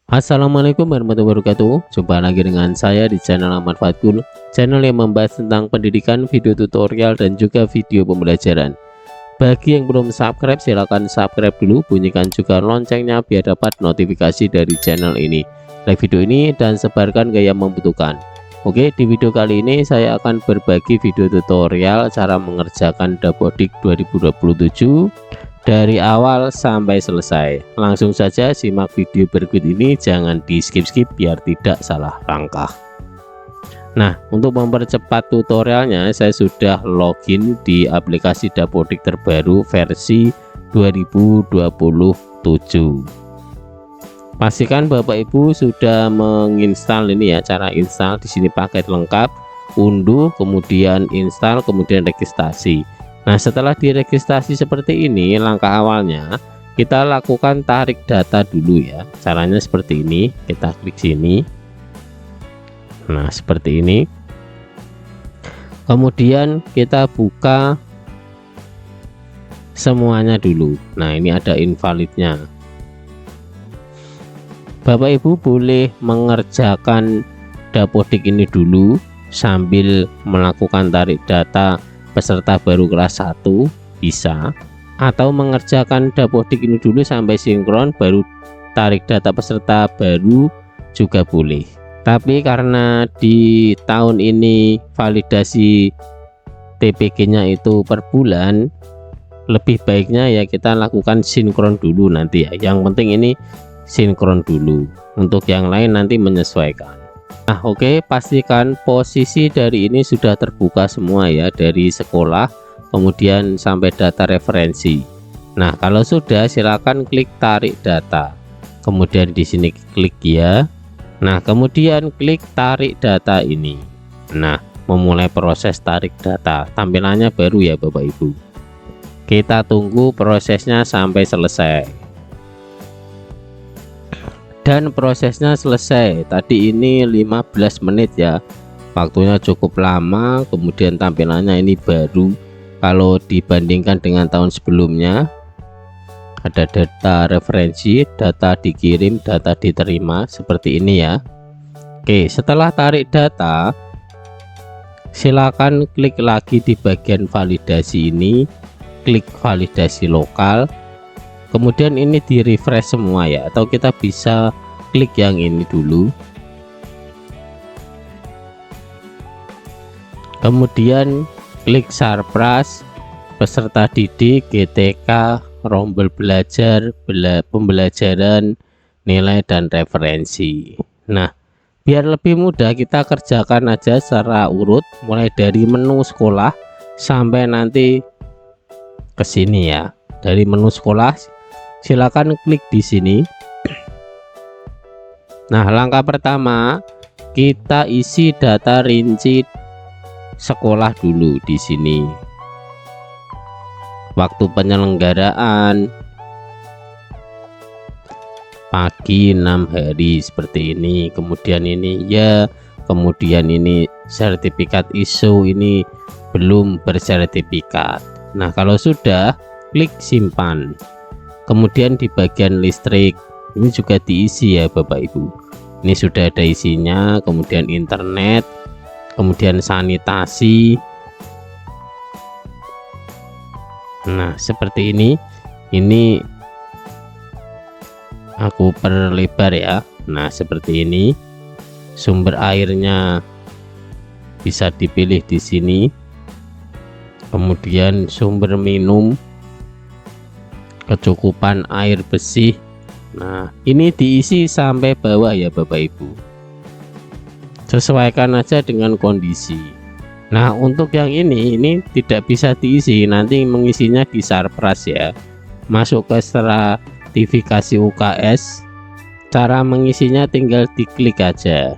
Assalamualaikum warahmatullahi wabarakatuh. Jumpa lagi dengan saya di channel Ahmad Fatkul, channel yang membahas tentang pendidikan, video tutorial dan juga video pembelajaran. Bagi yang belum subscribe, silahkan subscribe dulu, bunyikan juga loncengnya biar dapat notifikasi dari channel ini. Like video ini dan sebarkan ke yang membutuhkan. Oke, di video kali ini saya akan berbagi video tutorial cara mengerjakan Dapodik 2027 dari awal sampai selesai. Langsung saja simak video berikut ini, jangan di skip-skip biar tidak salah langkah. Nah, untuk mempercepat tutorialnya saya sudah login di aplikasi Dapodik terbaru versi 2027. Pastikan Bapak Ibu sudah menginstal ini ya. Cara install di sini paket lengkap, unduh, kemudian install, kemudian registrasi. Nah, setelah diregistrasi seperti ini, langkah awalnya kita lakukan tarik data dulu ya. Caranya seperti ini, kita klik sini. Nah, seperti ini. Kemudian kita buka semuanya dulu. Nah, ini ada invalidnya. Bapak Ibu boleh mengerjakan Dapodik ini dulu sambil melakukan tarik data peserta baru kelas 1 bisa, atau mengerjakan Dapodik ini dulu sampai sinkron baru tarik data peserta baru juga boleh. Tapi karena di tahun ini validasi TPG-nya itu per bulan, lebih baiknya ya kita lakukan sinkron dulu nanti ya. Yang penting ini sinkron dulu, untuk yang lain nanti menyesuaikan. Nah, oke, pastikan posisi dari ini sudah terbuka semua ya, dari sekolah kemudian sampai data referensi. Nah, kalau sudah silakan klik tarik data, kemudian di sini klik ya. Nah, kemudian klik tarik data ini. Nah, memulai proses tarik data. Tampilannya baru ya Bapak Ibu. Kita tunggu prosesnya sampai selesai. Dan prosesnya selesai tadi ini 15 menit ya, waktunya cukup lama. Kemudian tampilannya ini baru kalau dibandingkan dengan tahun sebelumnya. Ada data referensi, data dikirim, data diterima, seperti ini ya. Oke, setelah tarik data silakan klik lagi di bagian validasi ini, klik validasi lokal. Kemudian ini di refresh semua ya, atau kita bisa klik yang ini dulu. Kemudian klik Sarpras, peserta didik, GTK, rombel belajar, pembelajaran, nilai dan referensi. Nah, biar lebih mudah kita kerjakan aja secara urut, mulai dari menu sekolah sampai nanti ke sini ya. Dari menu sekolah silakan klik di sini. Nah, langkah pertama kita isi data rinci sekolah dulu di sini. Waktu penyelenggaraan pagi 6 hari seperti ini. Kemudian ini ya, kemudian ini sertifikat ISO ini belum bersertifikat. Nah, kalau sudah klik simpan. Kemudian di bagian listrik ini juga diisi ya Bapak Ibu. Ini sudah ada isinya. Kemudian internet, kemudian sanitasi. Nah, seperti ini. Ini aku perlebar ya. Nah, seperti ini. Sumber airnya bisa dipilih di sini. Kemudian sumber minum, kecukupan air bersih. Nah, ini diisi sampai bawah ya Bapak Ibu. Sesuaikan aja dengan kondisi. Nah, untuk yang ini tidak bisa diisi, nanti mengisinya di Sarpras ya. Masuk ke stratifikasi UKS. Cara mengisinya tinggal diklik aja.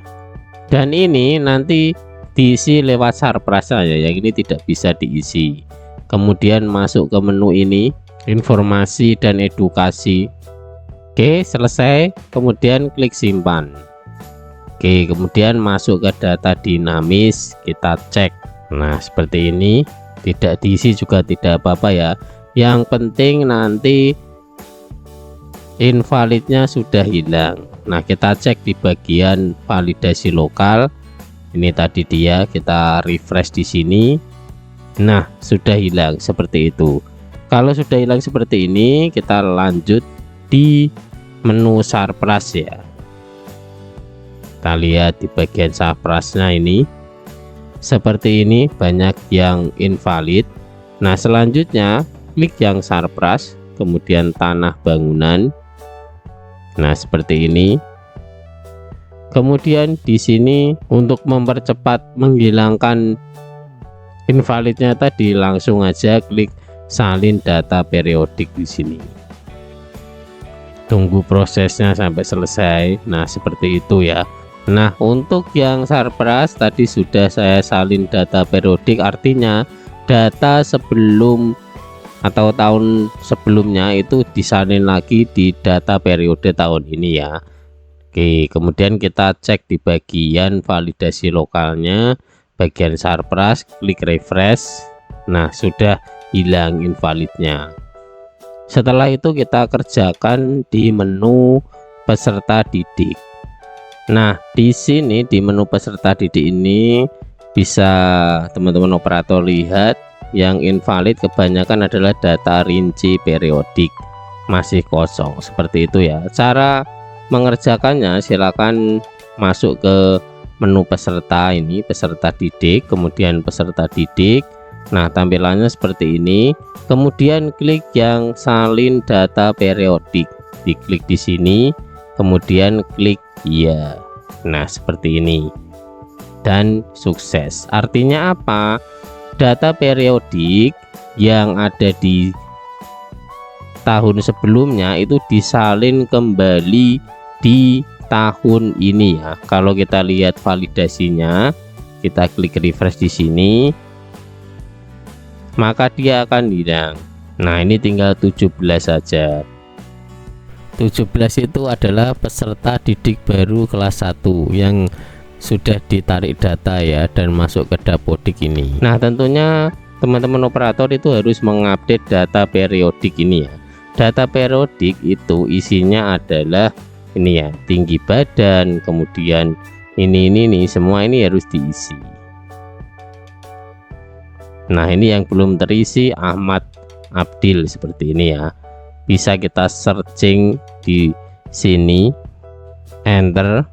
Dan ini nanti diisi lewat Sarpras saja ya, yang ini tidak bisa diisi. Kemudian masuk ke menu ini, informasi dan edukasi. Oke, selesai. Kemudian klik simpan. Oke, kemudian masuk ke data dinamis, kita cek. Nah, seperti ini. Tidak diisi juga tidak apa-apa ya. Yang penting nanti invalidnya sudah hilang. Nah, kita cek di bagian validasi lokal. Ini tadi dia, kita refresh di sini. Nah, sudah hilang seperti itu. Kalau sudah hilang seperti ini, kita lanjut di menu Sarpras ya. Kita lihat di bagian Sarprasnya ini seperti ini, banyak yang invalid. Nah, selanjutnya klik yang Sarpras, kemudian tanah bangunan. Nah, seperti ini. Kemudian di sini untuk mempercepat menghilangkan invalidnya tadi, langsung aja klik salin data periodik di sini. Tunggu prosesnya sampai selesai. Nah, seperti itu ya. Nah, untuk yang Sarpras tadi sudah saya salin data periodik, artinya data sebelum atau tahun sebelumnya itu disalin lagi di data periode tahun ini ya. Oke, kemudian kita cek di bagian validasi lokalnya, bagian Sarpras, klik refresh. Nah, sudah hilang invalidnya. Setelah itu kita kerjakan di menu peserta didik. Nah, di sini di menu peserta didik ini bisa teman-teman operator lihat yang invalid kebanyakan adalah data rinci periodik, masih kosong seperti itu ya. Cara mengerjakannya silakan masuk ke menu peserta ini, peserta didik, kemudian peserta didik. Nah, tampilannya seperti ini. Kemudian klik yang salin data periodik, diklik di sini, kemudian klik ya. Nah, seperti ini dan sukses. Artinya apa? Data periodik yang ada di tahun sebelumnya itu disalin kembali di tahun ini ya. Kalau kita lihat validasinya, kita klik refresh di sini, maka dia akan hilang. Nah, ini tinggal 17 saja. 17 itu adalah peserta didik baru kelas 1 yang sudah ditarik data ya dan masuk ke Dapodik ini. Nah, tentunya teman-teman operator itu harus mengupdate data periodik ini ya. Data periodik itu isinya adalah ini ya, tinggi badan, kemudian ini semua ini harus diisi. Nah, ini yang belum terisi Ahmad Abdil seperti ini ya. Bisa kita searching di sini, enter.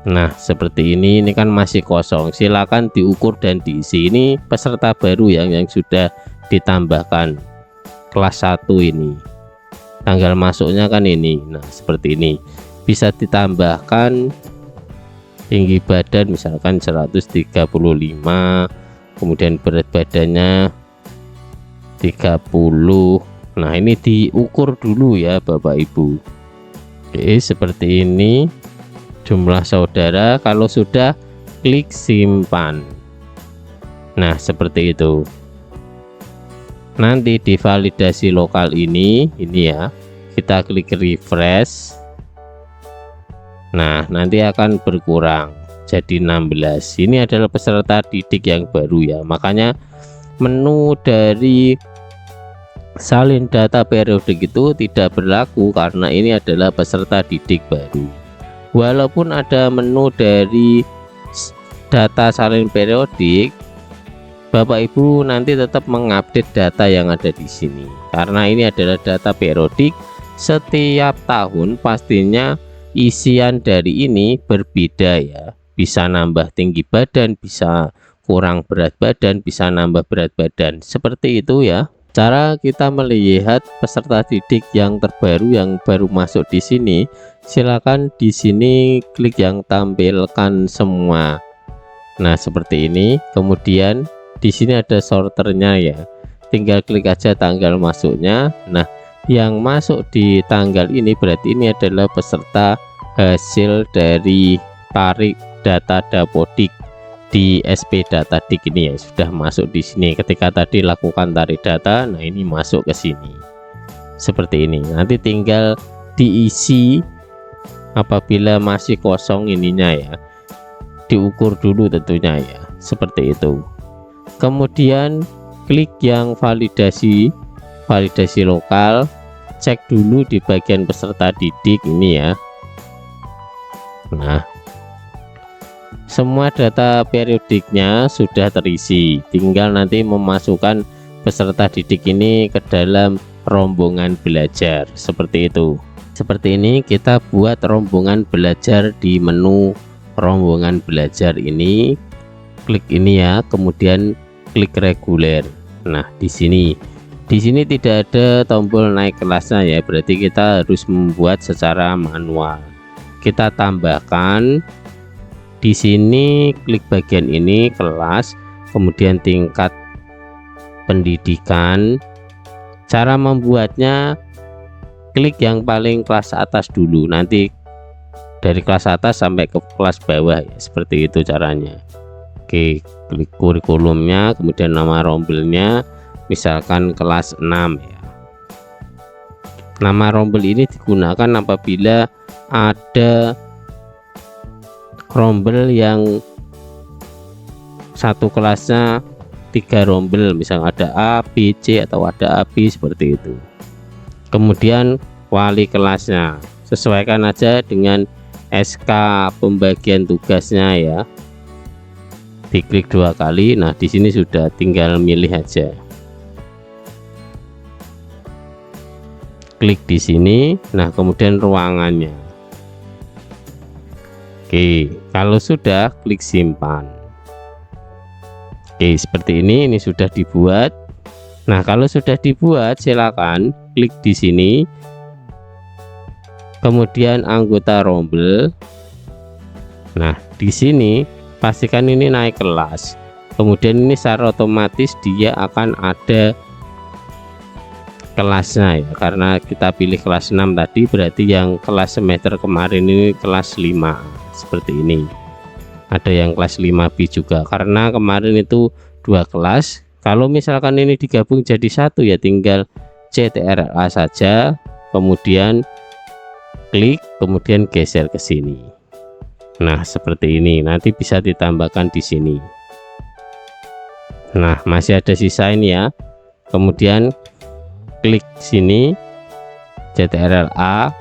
Nah, seperti ini kan masih kosong. Silakan diukur dan diisi. Ini peserta baru yang sudah ditambahkan kelas 1 ini. Tanggal masuknya kan ini. Nah, seperti ini. Bisa ditambahkan tinggi badan misalkan 135, kemudian berat badannya 30. Nah, ini diukur dulu ya Bapak Ibu. Oke, seperti ini jumlah saudara. Kalau sudah, klik simpan. Nah, seperti itu. Nanti di validasi lokal ini ya, kita klik refresh. Nah, nanti akan berkurang jadi 16. Ini adalah peserta didik yang baru ya. Makanya menu dari salin data periodik itu tidak berlaku karena ini adalah peserta didik baru. Walaupun ada menu dari data salin periodik, Bapak Ibu nanti tetap mengupdate data yang ada di sini karena ini adalah data periodik. Setiap tahun pastinya isian dari ini berbeda ya. Bisa nambah tinggi badan, bisa kurang berat badan, bisa nambah berat badan. Seperti itu ya. Cara kita melihat peserta didik yang terbaru yang baru masuk di sini, silakan di sini klik yang tampilkan semua. Nah, seperti ini. Kemudian di sini ada sorternya ya. Tinggal klik aja tanggal masuknya. Nah, yang masuk di tanggal ini berarti ini adalah peserta hasil dari tarik data Dapodik di SP Data Dik ini ya, sudah masuk di sini. Ketika tadi lakukan tarik data, nah ini masuk ke sini seperti ini. Nanti tinggal diisi. Apabila masih kosong ininya ya, diukur dulu tentunya ya, seperti itu. Kemudian klik yang validasi lokal. cek dulu di bagian peserta didik ini ya. Nah, semua data periodiknya sudah terisi, tinggal nanti memasukkan peserta didik ini ke dalam rombongan belajar seperti itu. Seperti ini kita buat rombongan belajar di menu rombongan belajar ini. Klik ini ya, kemudian klik reguler. Nah, di sini tidak ada tombol naik kelasnya ya, berarti kita harus membuat secara manual. Kita tambahkan di sini, klik bagian ini kelas, kemudian tingkat pendidikan. Cara membuatnya, klik yang paling kelas atas dulu, nanti dari kelas atas sampai ke kelas bawah ya, seperti itu caranya. Oke, klik kurikulumnya, kemudian nama rombelnya, misalkan kelas 6 ya. Nama rombel ini digunakan apabila ada rombel yang satu kelasnya 3 rombel, misalnya ada A, B, C atau ada A, B seperti itu. Kemudian wali kelasnya sesuaikan aja dengan SK pembagian tugasnya ya. Diklik 2 kali. Nah, di sini sudah tinggal milih aja. Klik di sini. Nah, kemudian ruangannya. Oke, kalau sudah klik simpan. Oke, seperti ini sudah dibuat. Nah, kalau sudah dibuat silakan klik di sini. Kemudian anggota rombel. Nah, di sini pastikan ini naik kelas. Kemudian ini secara otomatis dia akan ada kelasnya ya, karena kita pilih kelas 6 tadi, berarti yang kelas semester kemarin ini kelas 5 seperti ini. Ada yang kelas 5B juga, karena kemarin itu 2 kelas. Kalau misalkan ini digabung jadi satu ya, tinggal CTRL-A saja, kemudian klik, kemudian geser ke sini. Nah, seperti ini, nanti bisa ditambahkan di sini. Nah, masih ada sisa ini ya, kemudian klik sini, CTRL-A,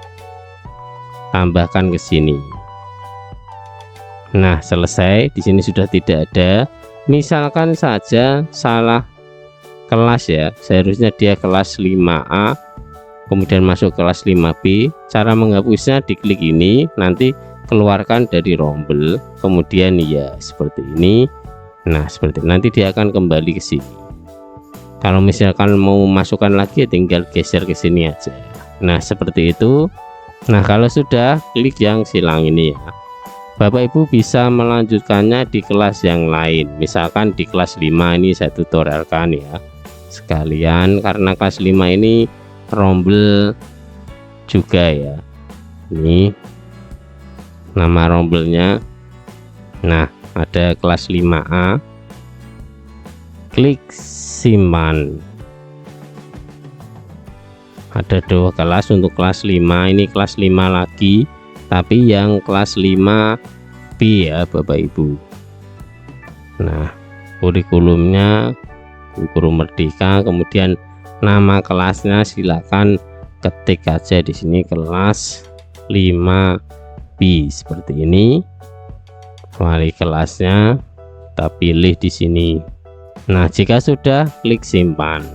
tambahkan ke sini. Nah, selesai. Di sini sudah tidak ada. Misalkan saja salah kelas ya, seharusnya dia kelas 5A, kemudian masuk kelas 5B. Cara menghapusnya diklik ini, nanti keluarkan dari rombel, kemudian ya seperti ini. Nah, seperti ini. Nanti dia akan kembali ke sini. Kalau misalkan mau masukkan lagi, tinggal geser ke sini aja. Nah, seperti itu. Nah, kalau sudah, klik yang silang ini ya. Bapak Ibu bisa melanjutkannya di kelas yang lain, misalkan di kelas 5 ini saya tutorialkan ya sekalian, karena kelas 5 ini rombel juga ya. Ini nama rombelnya. Nah, ada kelas 5A, klik simpan. Ada 2 kelas untuk kelas 5, ini kelas 5 lagi, tapi yang kelas 5B ya Bapak Ibu. Nah, kurikulumnya kurikulum Merdeka, kemudian nama kelasnya silakan ketik aja di sini, kelas 5B seperti ini. Wali kelasnya kita pilih di sini. Nah, jika sudah, klik simpan.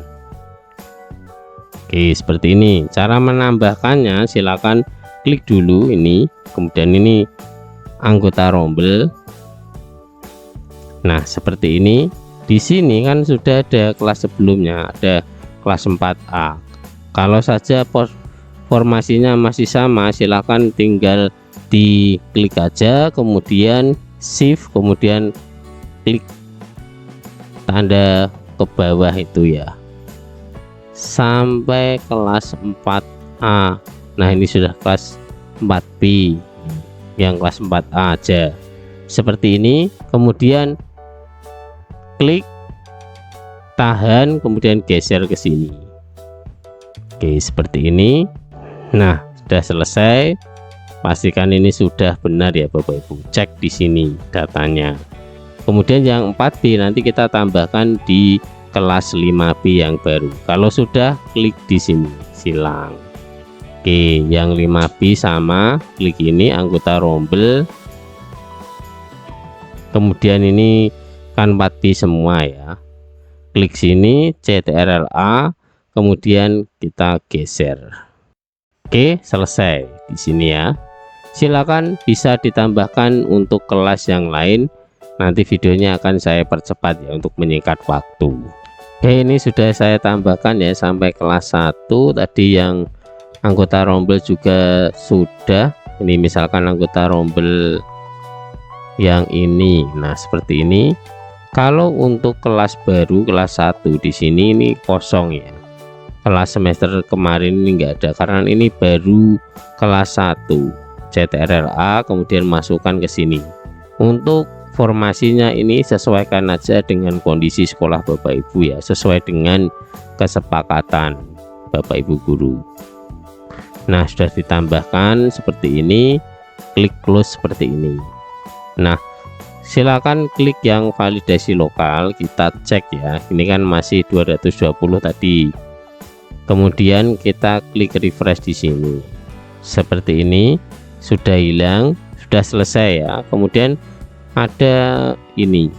Oke, seperti ini cara menambahkannya. Silakan klik dulu ini, kemudian ini anggota rombel. Nah, seperti ini. Di sini kan sudah ada kelas sebelumnya, ada kelas 4A. Kalau saja formasinya masih sama, silakan tinggal diklik aja, kemudian shift, kemudian klik tanda ke bawah itu ya, sampai kelas 4A. Nah, ini sudah kelas 4B, yang kelas 4A aja seperti ini. Kemudian klik, tahan, kemudian geser ke sini. Oke, seperti ini. Nah, sudah selesai. Pastikan ini sudah benar ya Bapak Ibu, cek di sini datanya. Kemudian yang 4B nanti kita tambahkan di kelas 5B yang baru. Kalau sudah, klik di sini silang. Oke, yang 5B sama, klik ini anggota rombel. Kemudian ini kan 4B semua ya. Klik sini CTRL-A, kemudian kita geser. Oke, selesai di sini ya. Silakan bisa ditambahkan untuk kelas yang lain. Nanti videonya akan saya percepat ya untuk menyingkat waktu. Oke, ini sudah saya tambahkan ya sampai kelas 1 tadi. Yang anggota rombel juga sudah. Ini misalkan anggota rombel yang ini. Nah, seperti ini. Kalau untuk kelas baru kelas 1 di sini ini kosong ya. Kelas semester kemarin ini enggak ada karena ini baru kelas 1. CTRL-A kemudian masukkan ke sini. Untuk formasinya ini sesuaikan aja dengan kondisi sekolah Bapak Ibu ya, sesuai dengan kesepakatan Bapak Ibu guru. Nah, sudah ditambahkan seperti ini, klik close seperti ini. Nah, silakan klik yang validasi lokal, kita cek ya. Ini kan masih 220 tadi. Kemudian kita klik refresh di sini. Seperti ini, sudah hilang, sudah selesai ya. Kemudian ada ini,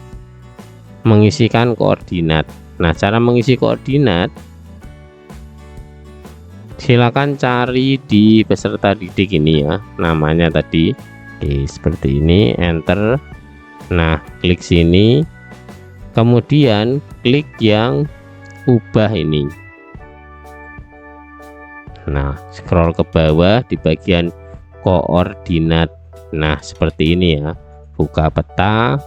mengisikan koordinat. Nah, cara mengisi koordinat silakan cari di peserta didik ini ya, namanya tadi. Oke, seperti ini, enter. Nah, klik sini, kemudian klik yang ubah ini. Nah, scroll ke bawah di bagian koordinat. Nah, seperti ini ya, buka peta.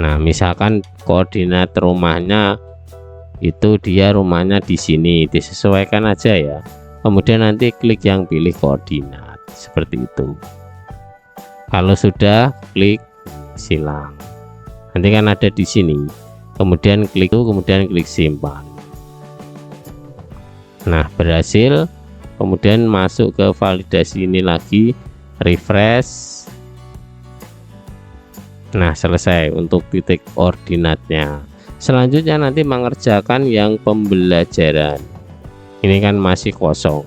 Nah, misalkan koordinat rumahnya itu dia rumahnya di sini, disesuaikan aja ya. Kemudian nanti klik yang pilih koordinat seperti itu. Kalau sudah, klik silang. Nanti kan ada di sini. Kemudian klik itu, kemudian klik simpan. Nah, berhasil. Kemudian masuk ke validasi ini lagi, refresh. Nah, selesai untuk titik koordinatnya. Selanjutnya nanti mengerjakan yang pembelajaran. Ini kan masih kosong.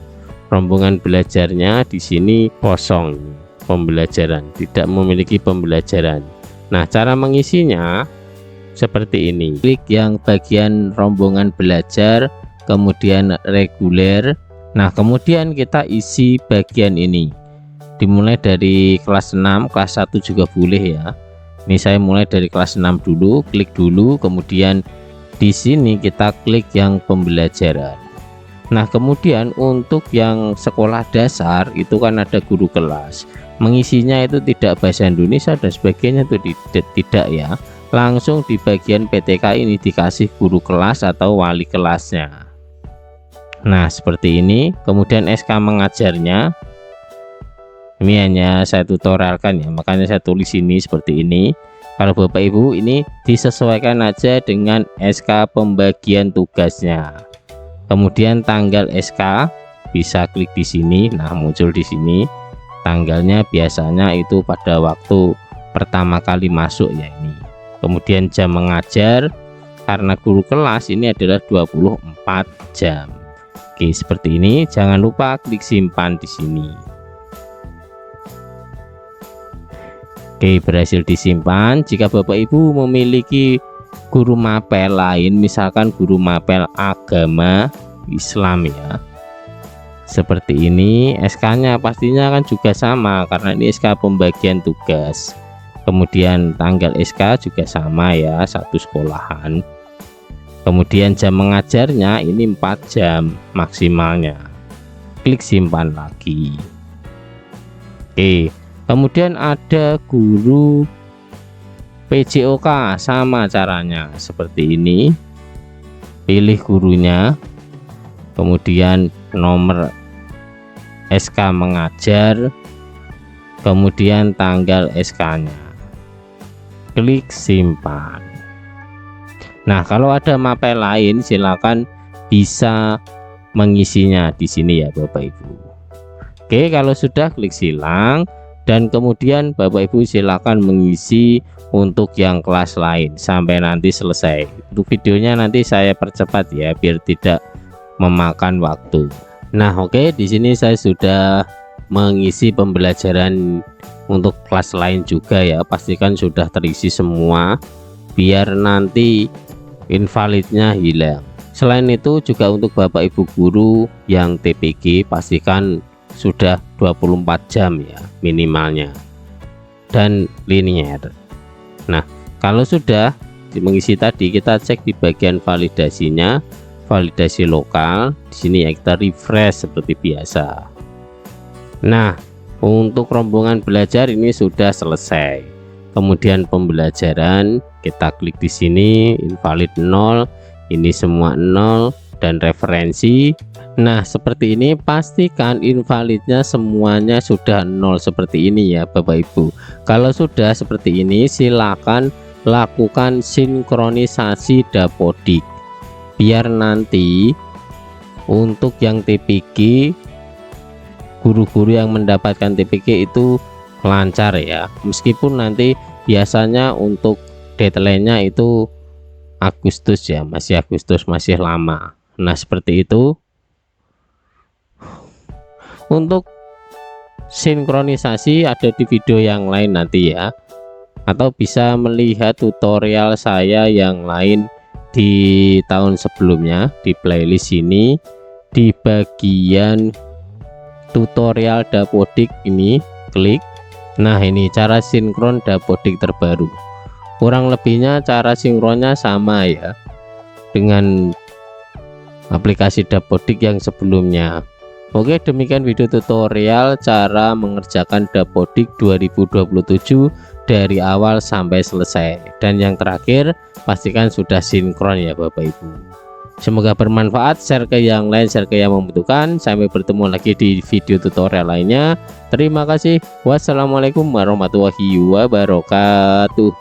Rombongan belajarnya di sini kosong. Pembelajaran tidak memiliki pembelajaran. Nah, cara mengisinya seperti ini. Klik yang bagian rombongan belajar, kemudian reguler. Nah, kemudian kita isi bagian ini. Dimulai dari kelas 6, kelas 1 juga boleh ya. Ini saya mulai dari kelas 6 dulu, klik dulu, kemudian di sini kita klik yang pembelajaran. Nah, kemudian untuk yang sekolah dasar itu kan ada guru kelas. Mengisinya itu tidak bahasa Indonesia dan sebagainya itu tidak ya. Langsung di bagian PTK ini dikasih guru kelas atau wali kelasnya. Nah, seperti ini. Kemudian SK mengajarnya. Ini hanya saya tutorialkan ya, makanya saya tulis ini seperti ini. Kalau Bapak Ibu ini disesuaikan aja dengan SK pembagian tugasnya. Kemudian tanggal SK bisa klik di sini. Nah, muncul di sini. Tanggalnya biasanya itu pada waktu pertama kali masuk ya ini. Kemudian jam mengajar karena guru kelas ini adalah 24 jam. Oke, seperti ini. Jangan lupa klik simpan di sini. Oke, berhasil disimpan. Jika Bapak Ibu memiliki guru mapel lain, misalkan guru mapel agama Islam ya, seperti ini, SK-nya pastinya kan juga sama karena ini SK pembagian tugas. Kemudian tanggal SK juga sama ya, satu sekolahan. Kemudian jam mengajarnya ini 4 jam maksimalnya. Klik simpan lagi. Oke. Kemudian ada guru PJOK, sama caranya seperti ini. Pilih gurunya, kemudian nomor SK mengajar, kemudian tanggal SK-nya. Klik simpan. Nah, kalau ada mapel lain silakan bisa mengisinya di sini ya Bapak Ibu. Oke, kalau sudah klik silang. Dan kemudian Bapak Ibu silakan mengisi untuk yang kelas lain sampai nanti selesai. Untuk videonya nanti saya percepat ya biar tidak memakan waktu. Nah, oke, di sini saya sudah mengisi pembelajaran untuk kelas lain juga ya. Pastikan sudah terisi semua biar nanti invalidnya hilang. Selain itu juga untuk Bapak Ibu guru yang TPG pastikan sudah 24 jam ya minimalnya dan linier. Nah, kalau sudah mengisi tadi, kita cek di bagian validasinya, validasi lokal. Di sini ya kita refresh seperti biasa. Nah, untuk rombongan belajar ini sudah selesai. Kemudian pembelajaran kita klik di sini, invalid 0, ini semua 0, dan referensi. Nah, seperti ini pastikan invalidnya semuanya sudah 0 seperti ini ya Bapak Ibu. Kalau sudah seperti ini silakan lakukan sinkronisasi dapodik biar nanti untuk yang TPG, guru-guru yang mendapatkan TPG itu lancar ya, meskipun nanti biasanya untuk deadline-nya itu Agustus ya, masih Agustus, masih lama. Nah, seperti itu. Untuk sinkronisasi ada di video yang lain nanti ya, atau bisa melihat tutorial saya yang lain di tahun sebelumnya di playlist ini di bagian tutorial dapodik ini, klik. Nah, ini cara sinkron dapodik terbaru. Kurang lebihnya cara sinkronnya sama ya dengan aplikasi dapodik yang sebelumnya. Oke, demikian video tutorial cara mengerjakan dapodik 2027 dari awal sampai selesai. Dan yang terakhir, pastikan sudah sinkron ya Bapak Ibu. Semoga bermanfaat, share ke yang lain, share ke yang membutuhkan. Sampai bertemu lagi di video tutorial lainnya. Terima kasih. Wassalamualaikum warahmatullahi wabarakatuh.